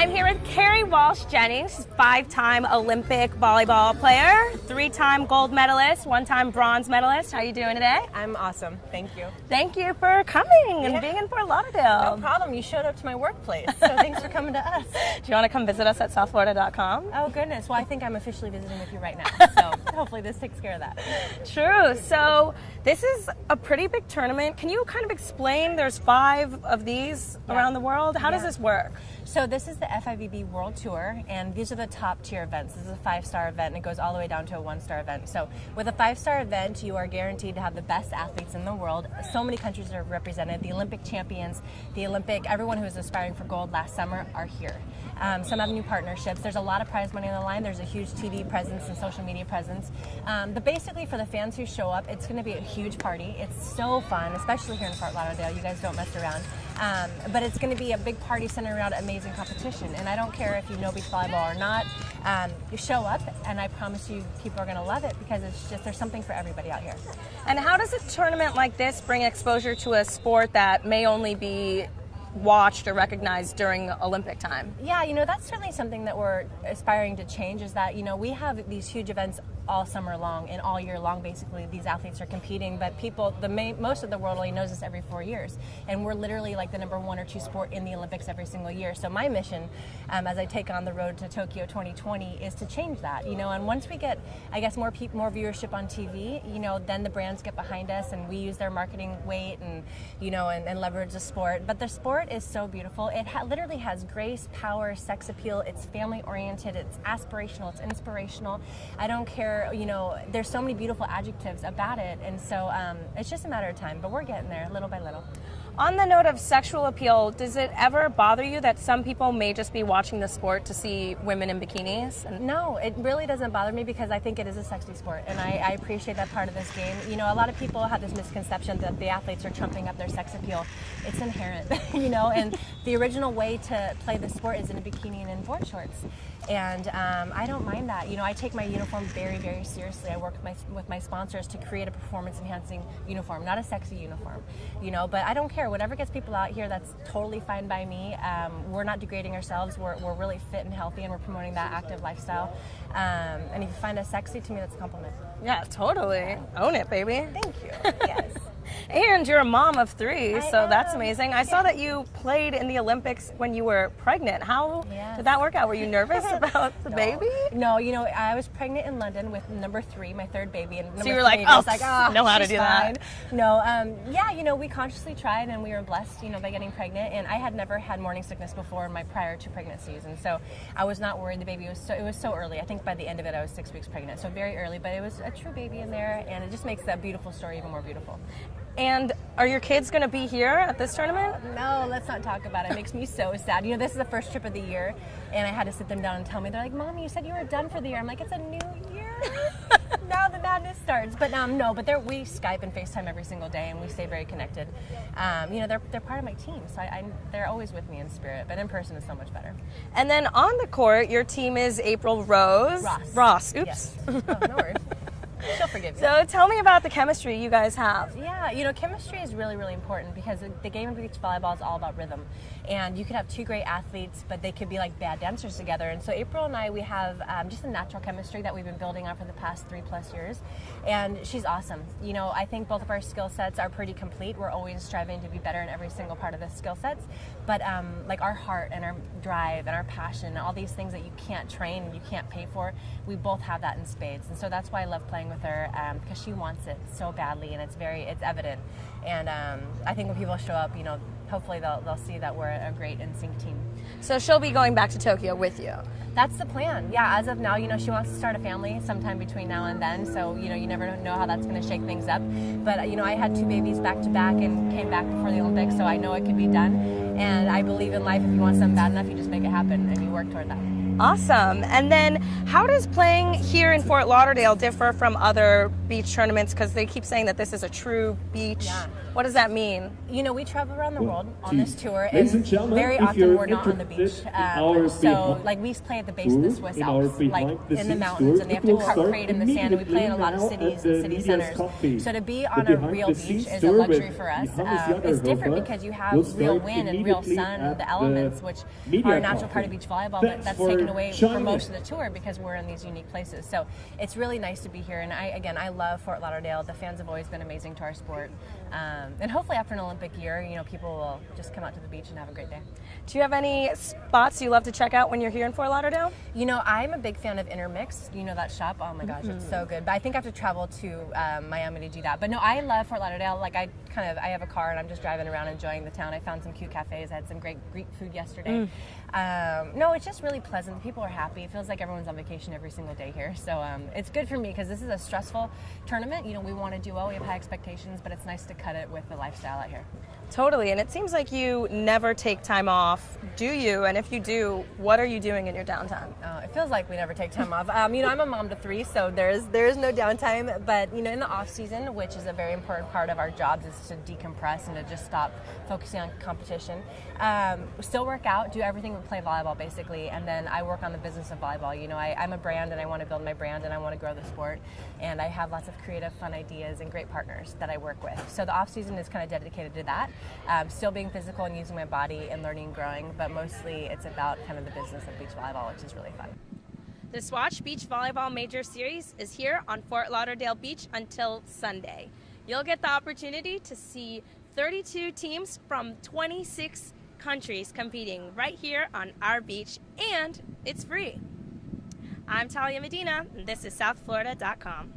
I'm here with Kerri Walsh Jennings, 5-time Olympic volleyball player, 3-time gold medalist, 1-time bronze medalist. How are you doing today? I'm awesome. Thank you. Thank you for coming and being in Fort Lauderdale. No problem. You showed up to my workplace, so thanks for coming to us. Do you want to come visit us at southflorida.com? Oh, goodness. Well, I think I'm officially visiting with you right now, so hopefully this takes care of that. True. So this is a pretty big tournament. Can you kind of explain? There's 5 of these around the world. How does this work? So this is the FIVB World Tour, and these are the top tier events. This is a 5-star event, and it goes all the way down to a 1-star event. So with a 5-star event, you are guaranteed to have the best athletes in the world. So many countries are represented. The Olympic champions, everyone who was aspiring for gold last summer are here. Some have new partnerships. There's a lot of prize money on the line. There's a huge TV presence and social media presence. But basically for the fans who show up, it's going to be a huge party. It's so fun, especially here in Fort Lauderdale. You guys don't mess around. But it's going to be a big party centered around amazing competition. And I don't care if you know beach volleyball or not. You show up, and I promise you people are going to love it because it's just there's something for everybody out here. And how does a tournament like this bring exposure to a sport that may only be watched or recognized during Olympic time? Yeah, that's certainly something that we're aspiring to change, is that, we have these huge events all summer long and all year long. Basically, these athletes are competing, but most of the world only knows us every 4 years, and we're literally like the number 1 or 2 sport in the Olympics every single year. So my mission, as I take on the road to Tokyo 2020, is to change that. And once we get, I guess, more viewership on TV, then the brands get behind us, and we use their marketing weight and and leverage the sport. But the sport is so beautiful. It literally has grace, power, sex appeal. It's family oriented. It's aspirational. It's inspirational. I don't care. There's so many beautiful adjectives about it, and so it's just a matter of time, but we're getting there little by little. On the note of sexual appeal, does it ever bother you that some people may just be watching the sport to see women in bikinis? No, it really doesn't bother me because I think it is a sexy sport, and I appreciate that part of this game. A lot of people have this misconception that the athletes are trumping up their sex appeal. It's inherent, and the original way to play the sport is in a bikini and in board shorts. And I don't mind that. I take my uniform very, very seriously. I work with my sponsors to create a performance-enhancing uniform, not a sexy uniform. But I don't care. Whatever gets people out here, that's totally fine by me. We're not degrading ourselves. We're really fit and healthy, and we're promoting that active lifestyle. And if you find us sexy, to me, that's a compliment. Yeah, totally. Own it, baby. Thank you. Yes. And you're a mom of 3, so that's amazing. I saw Yeah. that you played in the Olympics when you were pregnant. How did that work out? Were you nervous about the baby? No, I was pregnant in London with number 3, my 3rd baby. And so you were like, know how to do fine. that. No, we consciously tried, and we were blessed, by getting pregnant. And I had never had morning sickness before in my prior 2 pregnancies, and so I was not worried. The baby it was so early. I think by the end of it, I was 6 weeks pregnant, so very early. But it was a true baby in there, and it just makes that beautiful story even more beautiful. And are your kids going to be here at this tournament? No, let's not talk about it. It makes me so sad. This is the first trip of the year, and I had to sit them down and tell me. They're like, Mommy, you said you were done for the year. I'm like, it's a new year. Now the madness starts. But no, but we Skype and FaceTime every single day, and we stay very connected. They're part of my team, so they're always with me in spirit, but in person is so much better. And then on the court, your team is April Rose. Ross. Oops. Yes. Oh, no worries. She'll forgive you. So tell me about the chemistry you guys have. Yeah, chemistry is really, really important because the game of beach volleyball is all about rhythm. And you could have 2 great athletes, but they could be like bad dancers together. And so April and I, we have just a natural chemistry that we've been building on for the past 3+ years. And she's awesome. I think both of our skill sets are pretty complete. We're always striving to be better in every single part of the skill sets. But like our heart and our drive and our passion and all these things that you can't train and you can't pay for, we both have that in spades. And so that's why I love playing with her, because she wants it so badly, and it's evident. And I think when people show up, hopefully they'll see that we're a great in-sync team. So she'll be going back to Tokyo with you. That's the plan. Yeah, as of now, she wants to start a family sometime between now and then. So, you never know how that's going to shake things up. But, I had 2 babies back to back and came back before the Olympics, so I know it could be done. And I believe in life, if you want something bad enough, you just make it happen and you work toward that. Awesome. And then how does playing here in Fort Lauderdale differ from other beach tournaments? Because they keep saying that this is a true beach. Yeah. What does that mean? You know, we travel around the world on this tour, and very often we're not on the beach. So, like, we play at the base of the Swiss Alps, like in the mountains, and they have to cut crate in the sand, and we play in a lot of cities and city centers. So to be on a real beach is a luxury for us. It's different because you have real wind and real sun, the elements, which are a natural part of beach volleyball, but that's taken away for most of the tour because we're in these unique places. So it's really nice to be here, and I love Fort Lauderdale. The fans have always been amazing to our sport. And hopefully after an Olympic year, you know, people will just come out to the beach and have a great day. Do you have any spots you love to check out when you're here in Fort Lauderdale? You know, I'm a big fan of Intermix. You know that shop? Oh my gosh, it's so good. But I think I have to travel to Miami to do that. But no, I love Fort Lauderdale. Like I have a car and I'm just driving around enjoying the town. I found some cute cafes. I had some great Greek food yesterday. No, it's just really pleasant. People are happy. It feels like everyone's on vacation every single day here. So it's good for me because this is a stressful tournament. You know, we want to do well. We have high expectations, but it's nice to cut it with the lifestyle out here. Totally, and it seems like you never take time off, do you? And if you do, what are you doing in your downtime? It feels like we never take time off. You know, I'm a mom to 3, so there is no downtime. But you know, in the off season, which is a very important part of our jobs, is to decompress and to just stop focusing on competition. Still work out, do everything but play volleyball basically, and then I work on the business of volleyball. You know, I'm a brand and I want to build my brand and I want to grow the sport, and I have lots of creative, fun ideas and great partners that I work with. So the off season is kind of dedicated to that. Still being physical and using my body and learning and growing, but mostly it's about kind of the business of beach volleyball, which is really fun. The Swatch Beach Volleyball Major Series is here on Fort Lauderdale Beach until Sunday. You'll get the opportunity to see 32 teams from 26 countries competing right here on our beach, and it's free. I'm Talia Medina, and this is SouthFlorida.com.